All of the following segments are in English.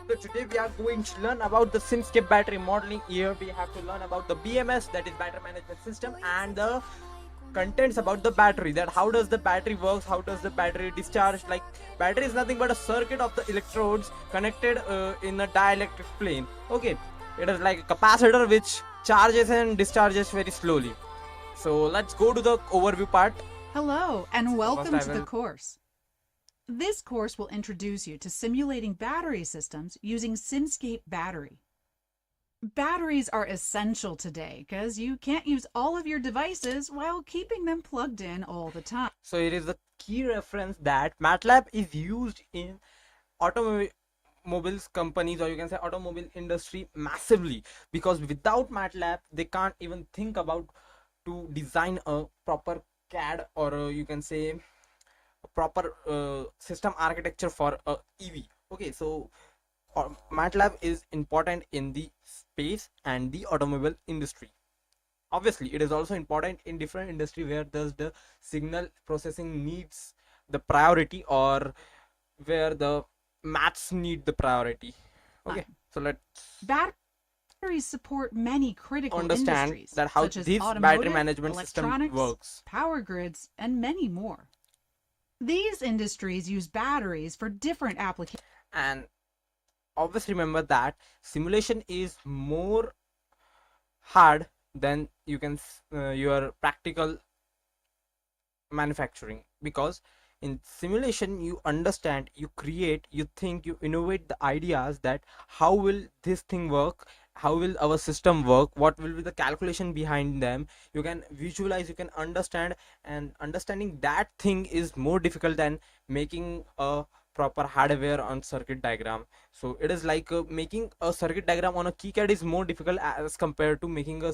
So today we are going to learn about the simscape battery modeling. Here we have to learn about the BMS, that is battery management system, and the contents about the battery, that how does the battery works, how does the battery discharge. Like, battery is nothing but a circuit of the electrodes connected in a dielectric plane. Okay, it is like a capacitor which charges and discharges very slowly. So let's go to the overview part. Hello and welcome I to the will- course. This course will introduce you to simulating battery systems using simscape battery. Batteries are essential today because you can't use all of your devices while keeping them plugged in all the time. So it is the key reference that Matlab is used in automobiles companies, or you can say automobile industry, massively, because without Matlab they can't even think about to design a proper CAD, or you can say a proper system architecture for a EV. Okay, so Matlab is important in the space and the automobile industry. Obviously it is also important in different industry where does the signal processing needs the priority, or where the maths need the priority. Okay, so let's Batteries support many critical understand industries that how such as this battery automotive, management system electronics, works. power grids, and many more. These industries use batteries for different applications. And always remember that simulation is more hard than you can your practical manufacturing, because in simulation you understand, you create, you think, you innovate the ideas that how will this thing work, how will our system work, what will be the calculation behind them. You can visualize, you can understand, and understanding that thing is more difficult than making a proper hardware on circuit diagram. So it is like making a circuit diagram on a keycad is more difficult as compared to making a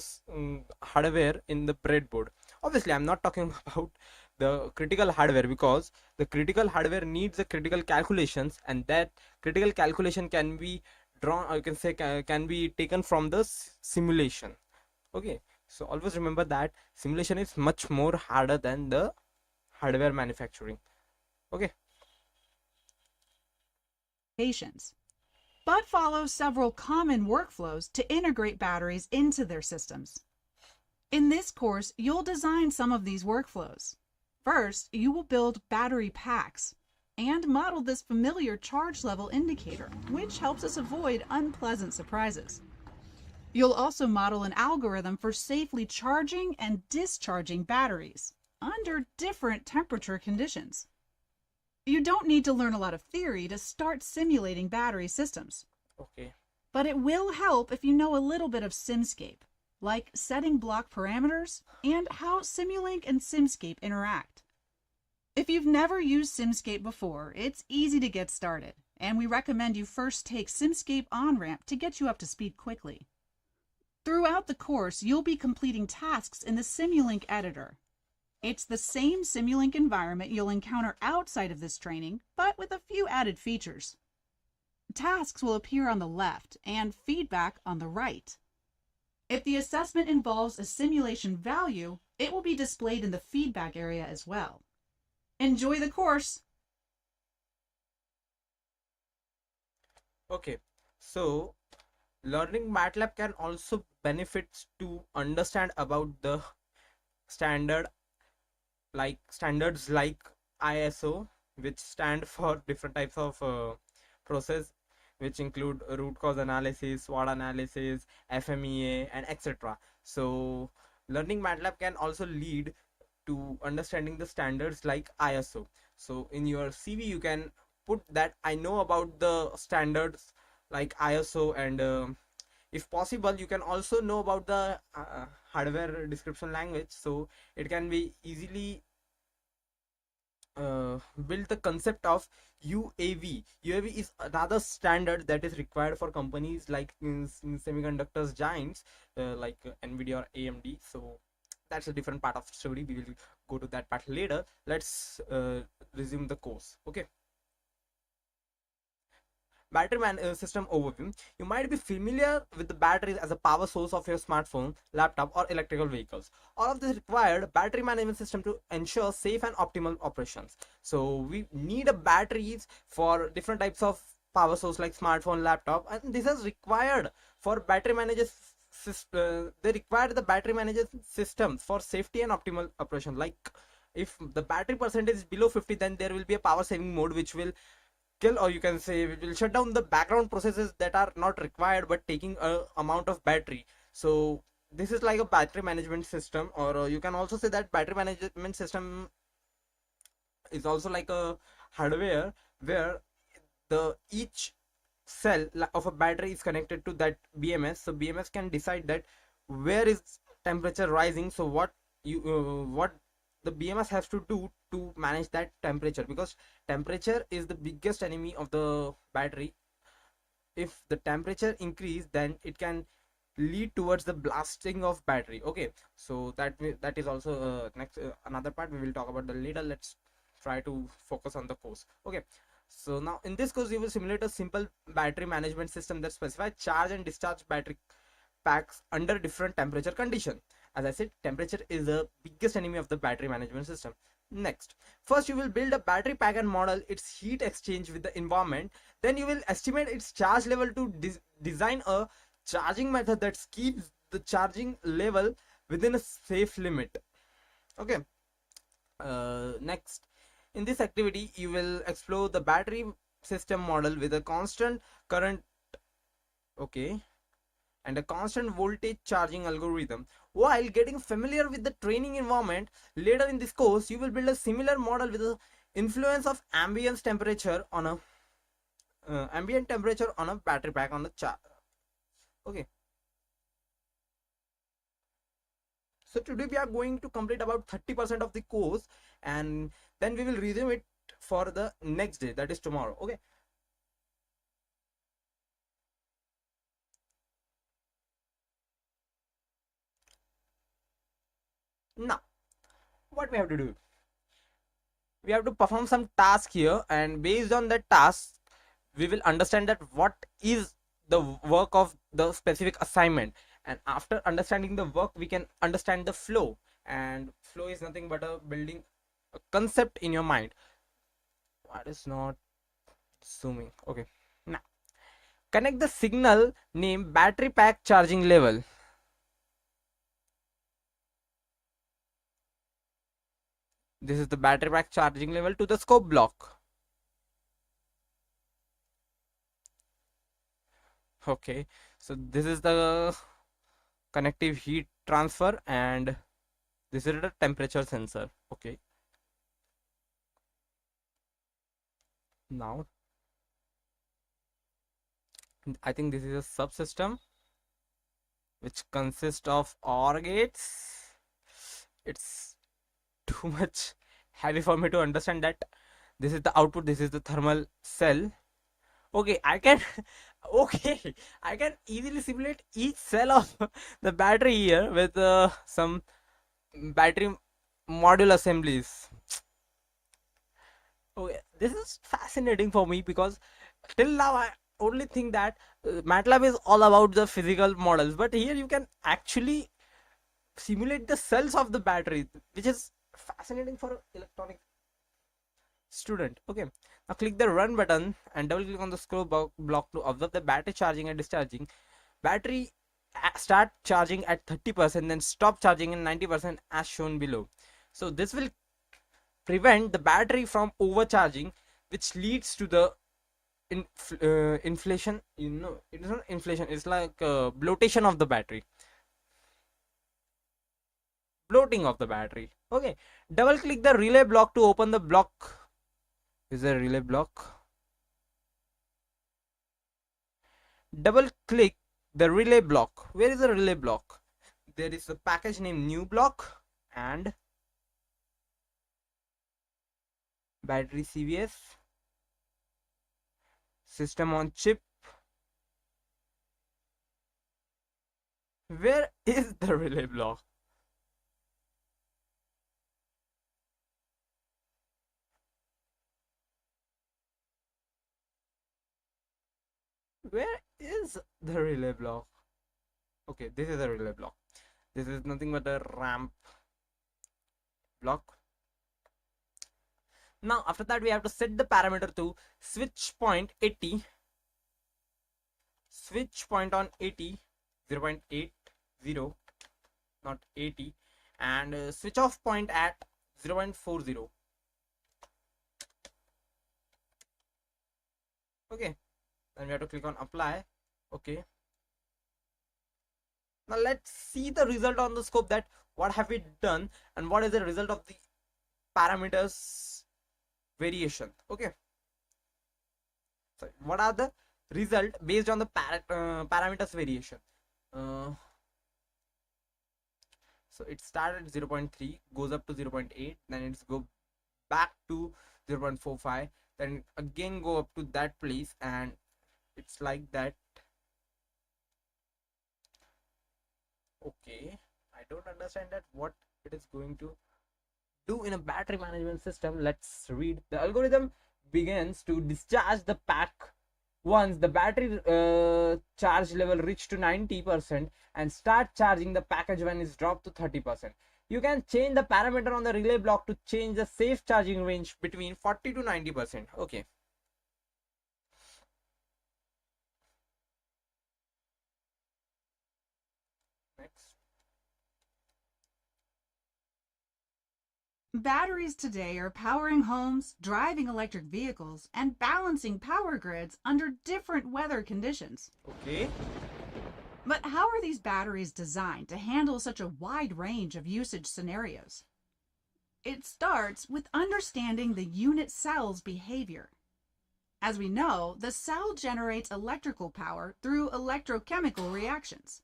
hardware in the breadboard. Obviously I'm not talking about the critical hardware, because the critical hardware needs the critical calculations, and that critical calculation can be drawn, or you can say can be taken from the simulation. Okay, so always remember that simulation is much more harder than the hardware manufacturing. Okay, But follow several common workflows to integrate batteries into their systems. In this course, you'll design some of these workflows. First, you will build battery packs and model this familiar charge level indicator, which helps us avoid unpleasant surprises. You'll also model an algorithm for safely charging and discharging batteries under different temperature conditions. You don't need to learn a lot of theory to start simulating battery systems. okay. But it will help if you know a little bit of simscape, like setting block parameters and how Simulink and Simscape interact. If you've never used Simscape before, it's easy to get started, and we recommend you first take Simscape on-ramp to get you up to speed quickly. Throughout the course, you'll be completing tasks in the Simulink editor. It's the same Simulink environment you'll encounter outside of this training, but with a few added features. Tasks will appear on the left and feedback on the right. If the assessment involves a simulation value, it will be displayed in the feedback area as well. Enjoy the course! Okay, so learning Matlab can also benefits to understand about the standard, like standards like ISO, which stand for different types of process, which include root cause analysis, SWOT analysis, FMEA, and etc. So learning Matlab can also lead to understanding the standards like ISO. So in your CV you can put that I know about the standards like ISO, and if possible you can also know about the hardware description language, so it can be easily build the concept of UAV. UAV is another standard that is required for companies like in semiconductors giants like Nvidia or AMD. So that's a different part of story. We will go to that part later. Let's resume the course. Okay. System overview. You might be familiar with the batteries as a power source of your smartphone, laptop, or electrical vehicles. All of this required battery management system to ensure safe and optimal operations. So we need a batteries for different types of power source like smartphone, laptop, and this is required for battery managers. They require the battery managers systems for safety and optimal operation. Like if the battery percentage is below 50, then there will be a power saving mode which will kill, or you can say it will shut down the background processes that are not required but taking a amount of battery. So this is like a battery management system, or you can also say that battery management system is also like a hardware where the each cell of a battery is connected to that BMS. So BMS can decide that where is temperature rising, so what the BMS has to do to manage that temperature, because temperature is the biggest enemy of the battery. If the temperature increase, then it can lead towards the blasting of battery. Okay, so that is also next another part we will talk about the later. Let's try to focus on the course. Okay, so now in this course you will simulate a simple battery management system that specifies charge and discharge battery packs under different temperature condition. As I said, temperature is the biggest enemy of the battery management system. Next, first you will build a battery pack and model its heat exchange with the environment. Then you will estimate its charge level to design a charging method that keeps the charging level within a safe limit. Okay, next, in this activity you will explore the battery system model with a constant current, okay, and a constant voltage charging algorithm. While getting familiar with the training environment, later in this course you will build a similar model with the influence of ambient temperature on a battery pack on the chart. Okay, so today we are going to complete about 30% of the course, and then we will resume it for the next day, that is tomorrow. Okay, now what we have to do, we have to perform some task here, and based on that task we will understand that what is the work of the specific assignment, and after understanding the work we can understand the flow. And flow is nothing but a building a concept in your mind. What is not zooming? Okay, now connect the signal named battery pack charging level. This is the battery pack charging level to the scope block. Okay, so this is the connective heat transfer, and this is the temperature sensor. Okay, now I think this is a subsystem which consists of OR gates. It's too much heavy for me to understand that. This is the output, this is the thermal cell. Okay, I can okay, I can easily simulate each cell of the battery here with some battery module assemblies. Okay, this is fascinating for me because till now I only think that Matlab is all about the physical models, but here you can actually simulate the cells of the battery, which is fascinating for electronic student. Okay, now click the run button and double click on the scroll block to observe the battery charging and discharging. Battery start charging at 30%, then stop charging at 90% as shown below. So this will prevent the battery from overcharging, which leads to the inflation. You know, it is not inflation, it's like bloatation of the battery, bloating of the battery. Okay, double click the relay block to open the block. Is there a relay block? Double click the relay block. Where is the relay block? There is a package named new block and battery CVS, system on chip. Where is the relay block? Where is the relay block? Okay, this is a relay block. This is nothing but a ramp block. Now after that we have to set the parameter to switch point 80. switch point on 80, 0.80, not 80, and switch off point at 0.40. Okay, then we have to click on apply. Okay, now let's see the result on the scope, that what have we done and what is the result of the parameters variation. Okay, so what are the result based on the parameters variation. uh, so it started at 0.3, goes up to 0.8, then it's go back to 0.45, then again go up to that place, and it's like that. Okay, I don't understand that what it is going to do in a battery management system. Let's read. The algorithm begins to discharge the pack once the battery charge level reach to 90% and start charging the package when it's dropped to 30%. You can change the parameter on the relay block to change the safe charging range between 40 to 90%. Okay, next. Batteries today are powering homes, driving electric vehicles, and balancing power grids under different weather conditions. Okay, But how are these batteries designed to handle such a wide range of usage scenarios? It starts with understanding the unit cell's behavior. As we know, the cell generates electrical power through electrochemical reactions,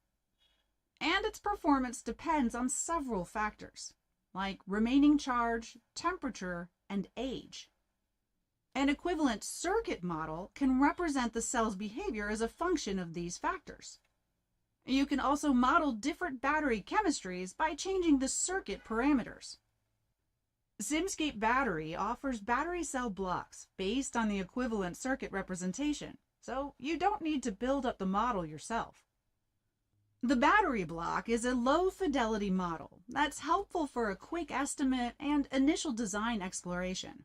and its performance depends on several factors, like remaining charge, temperature, and age. An equivalent circuit model can represent the cell's behavior as a function of these factors. You can also model different battery chemistries by changing the circuit parameters. Simscape Battery offers battery cell blocks based on the equivalent circuit representation, so you don't need to build up the model yourself. The battery block is a low-fidelity model that's helpful for a quick estimate and initial design exploration.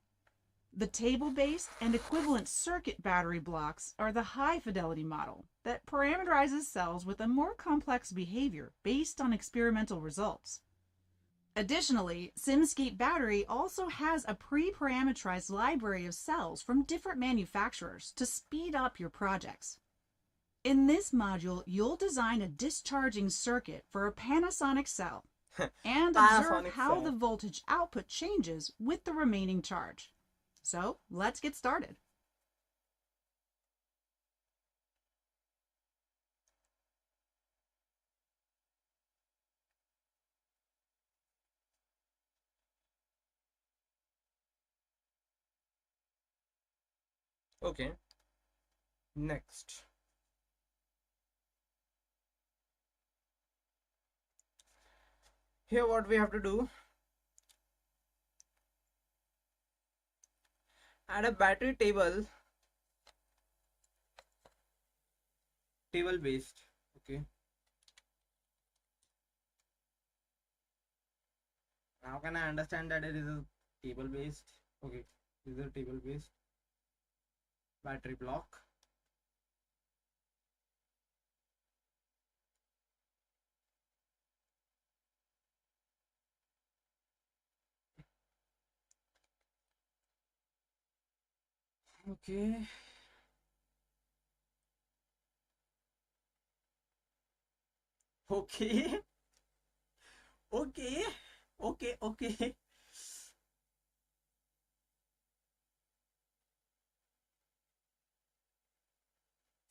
The table-based and equivalent circuit battery blocks are the high-fidelity model that parameterizes cells with a more complex behavior based on experimental results. Additionally, simscape Battery also has a pre-parameterized library of cells from different manufacturers to speed up your projects. In this module, you'll design a discharging circuit for a Panasonic cell and observe Panasonic how cell. the voltage output changes with the remaining charge. So let's get started. Okay, next. Here what we have to do, add a battery table based. Okay, now can I understand that it is a table based? Okay, this is a table based battery block. Okay, okay, okay, okay.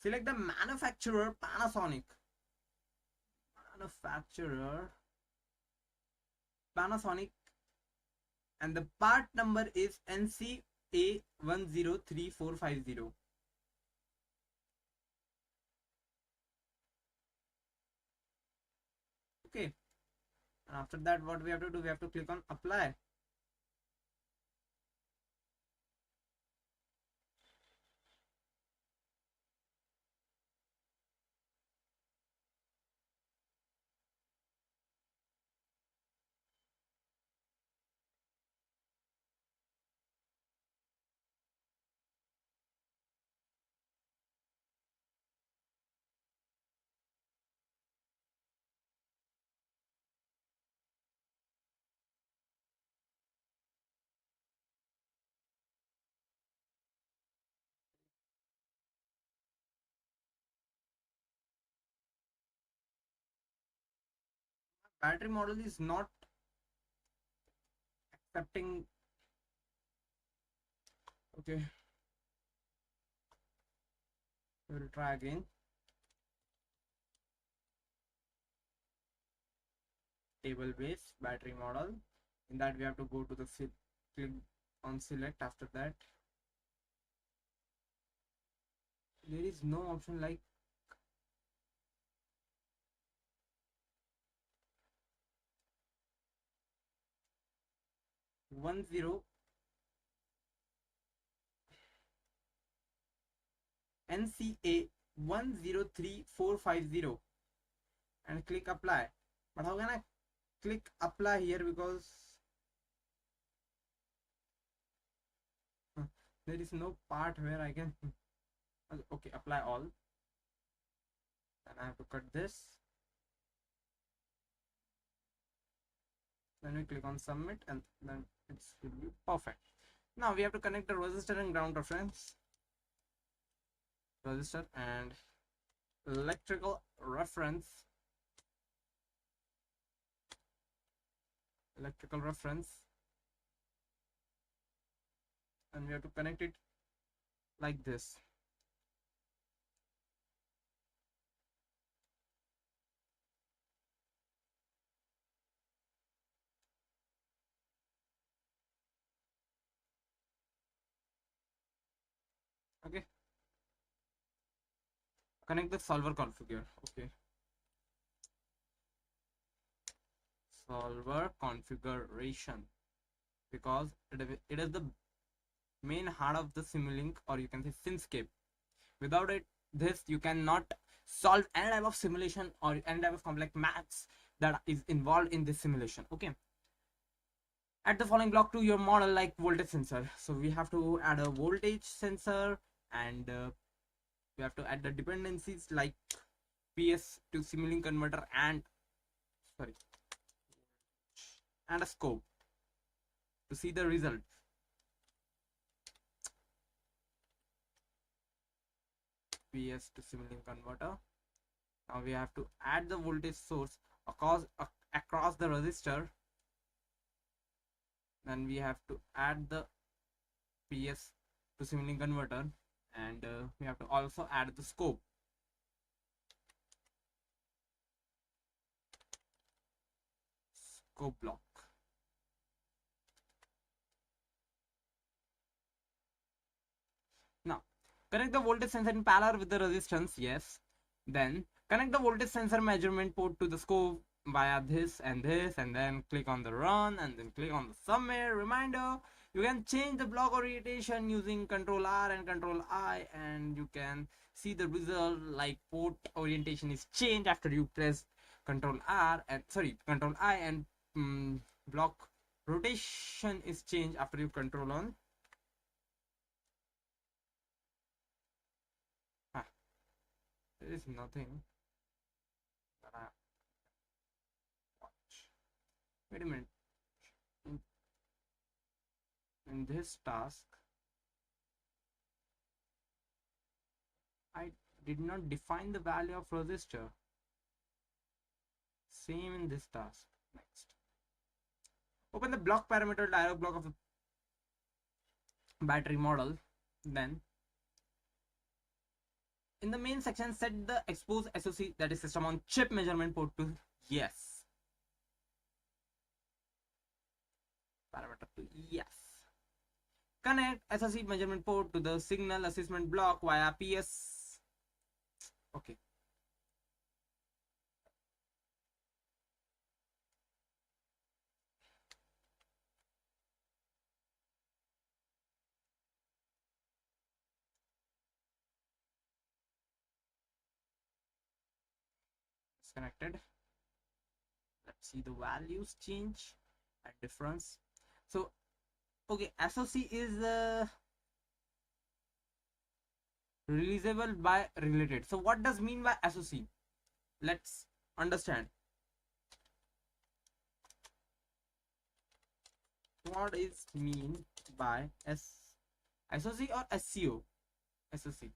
Select the manufacturer, Panasonic. Manufacturer Panasonic, and the part number is NCA103450. Okay, and after that what we have to do, we have to click on apply. battery model is not accepting. Okay, we will try again. Table based battery model. In that we have to go to the click on select. After that there is no option like one zero NCA 103450 and click apply. But how can I click apply here, because there is no part where I can okay, apply all. And I have to cut this. Then we click on submit and then it will be perfect. Now we have to connect the resistor and ground reference. Resistor and electrical reference. Electrical reference. And we have to connect it like this. Okay. Connect the solver configure. Okay. Solver configuration, because it is the main heart of the Simulink, or you can say simscape. Without it, this you cannot solve any type of simulation or any type of complex maths that is involved in this simulation. Okay, add the following block to your model like voltage sensor. So we have to add a voltage sensor, and we have to add the dependencies like PS to Simulink converter and sorry and a scope to see the result. PS to Simulink converter. Now we have to add the voltage source across the resistor. Then we have to add the PS to Simulink converter, and we have to also add the scope. Scope block. Now connect the voltage sensor in parallel with the resistance. Yes. Then connect the voltage sensor measurement port to the scope via this, and then click on the run, and then click on the submit. Reminder, you can change the block orientation using Control R and Control I, and you can see the result like port orientation is changed after you press Control R and Control I, and block rotation is changed after you control on. There is nothing that I watch. Wait a minute. In, in this task, I did not define the value of resistor. Same in this task. Next. Open the block parameter dialog block of the battery model. Then in the main section, set the expose SoC, that is system on chip measurement port, to yes. Parameter to yes. Connect SoC measurement port to the signal assessment block via PS. Okay. It's connected. Let's see the values change and difference. So okay, SoC is releasable by related. So what does mean by SoC? Let's understand. What is mean by SoC or SCO? SoC.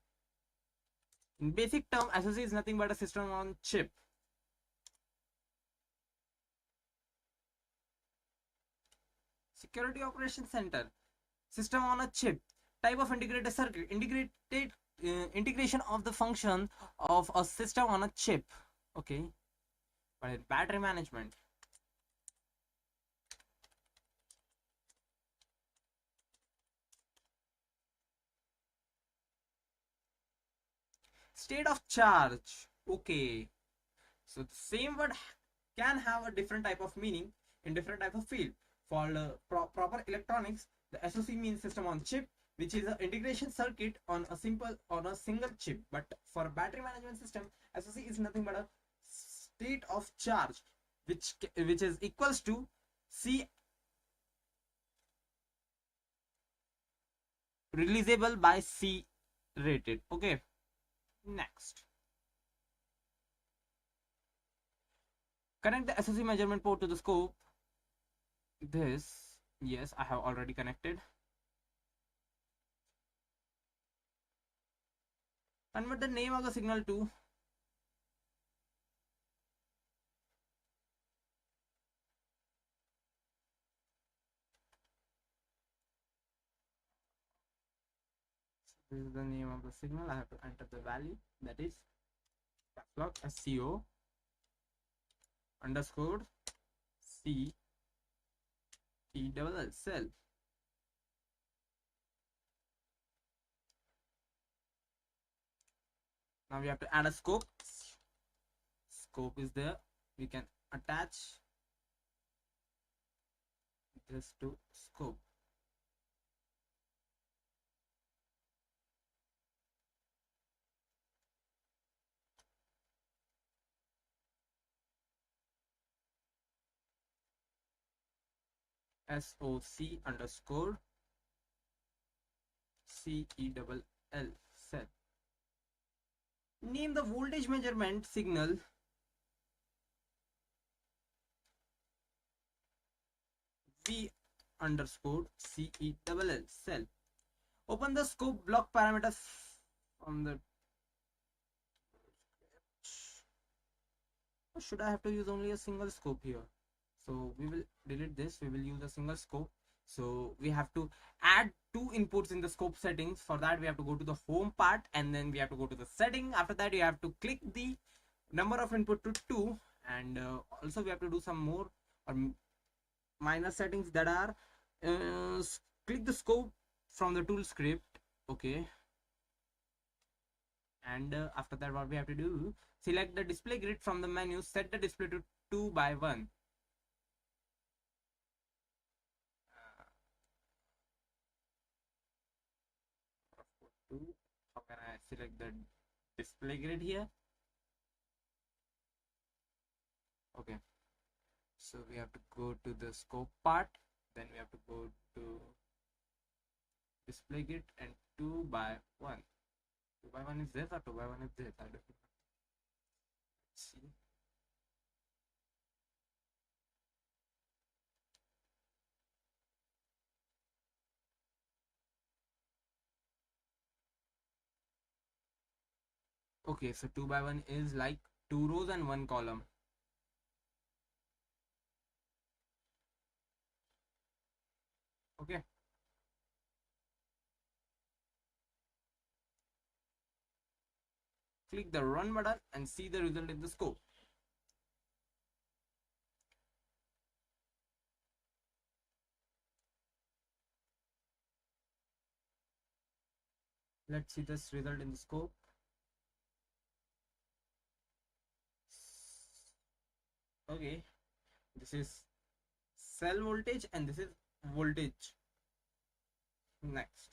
In basic term, SoC is nothing but a system on chip. Security Operations Center. System on a chip. Type of integrated circuit. Integration of the function of a system on a chip. Okay. But battery management. State of charge. Okay. So the same word can have a different type of meaning in different type of field. For proper electronics, the SoC means system on chip, which is an integration circuit on a single chip. But for a battery management system, SoC is nothing but a state of charge, which is equals to C releasable by C rated. Okay. Next. Connect the SoC measurement port to the scope. This, yes, I have already connected. Convert the name of the signal to this is the name of the signal. I have to enter the value, that is log SCO underscore C E double L cell. Now we have to add a scope. Scope is there. We can attach this to scope. SOC underscore C E double L cell. Name the voltage measurement signal V underscore C E double L cell. Open the scope block parameters from the. Or should I have to use only a single scope here? So we will delete this. We will use a single scope. So we have to add two inputs in the scope settings. For that we have to go to the home part and then we have to go to the setting. After that you have to click the number of input to 2, and also we have to do some more minor settings that are click the scope from the tool script. Okay. And after that what we have to do, select the display grid from the menu, set the display to 2 by 1. How can I select the display grid here? Okay, so we have to go to the scope part, then we have to go to display grid and 2 by 1. 2 by 1 is this or 2 by 1 is this? I don't know. Let's see. Okay, so 2 by 1 is like 2 rows and 1 column. Okay. Click the run button and see the result in the scope. Let's see this result in the scope. Okay, this is cell voltage and this is voltage. Next,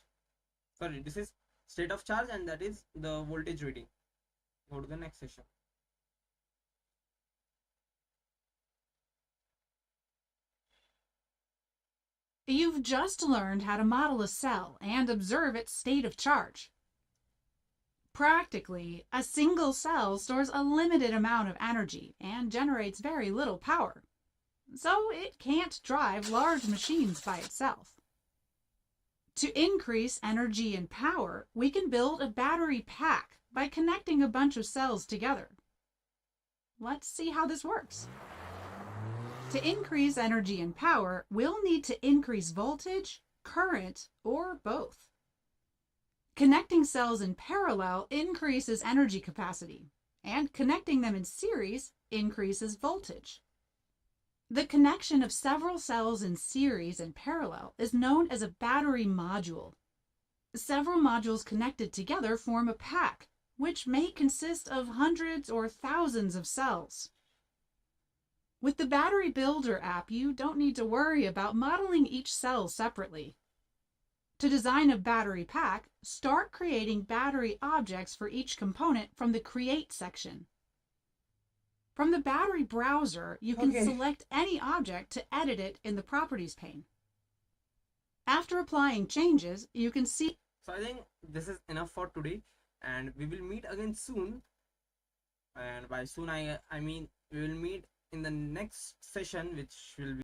sorry, this is state of charge and that is the voltage reading. Go to the next session. You've just learned how to model a cell and observe its state of charge. Practically, a single cell stores a limited amount of energy and generates very little power, so it can't drive large machines by itself. To increase energy and power, we can build a battery pack by connecting a bunch of cells together. Let's see how this works. To increase energy and power, we'll need to increase voltage, current, or both. Connecting cells in parallel increases energy capacity, and connecting them in series increases voltage. The connection of several cells in series and parallel is known as a battery module. Several modules connected together form a pack, which may consist of hundreds or thousands of cells. With the Battery Builder app, you don't need to worry about modeling each cell separately. To design a battery pack, start creating battery objects for each component from the Create section. From the battery browser, you can select any object to edit it in the Properties pane. After applying changes, you can see. So I think this is enough for today, and we will meet again soon. And by soon I mean we will meet in the next session, which will be